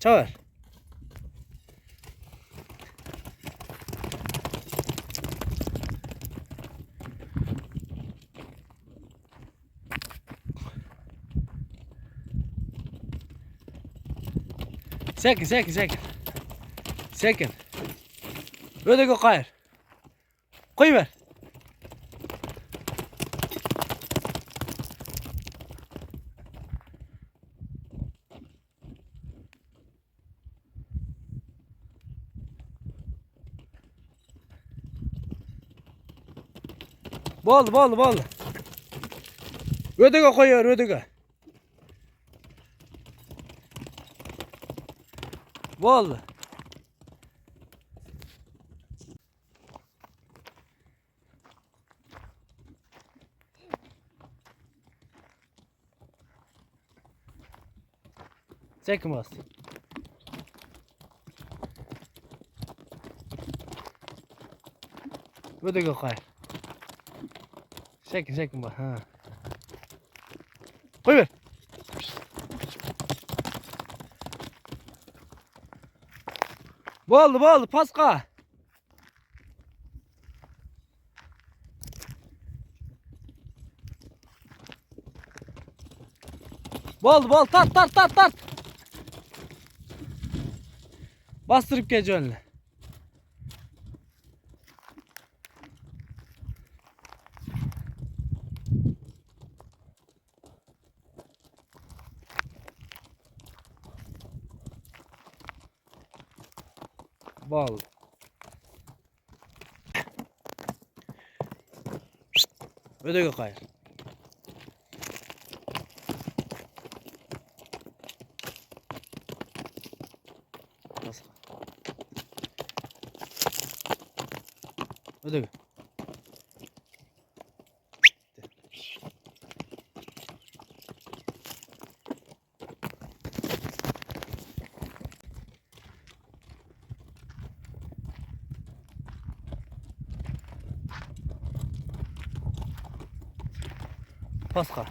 Çağır. Sekin, sekin, sekin. Sekin. Ödege kayır. Koyuver. Bol. Ödege koyuyor, ödege. Bol. Sekin bas. Ödege kayır. Sekin bas. Ha. Koyuver. Bol, paska. Bol, tart. Bastırıp geç önüne. Bol. Ödege kayır. Paska. Ödege. Paska.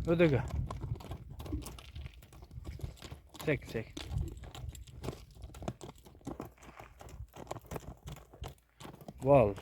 Ödege. Sekin. Bol.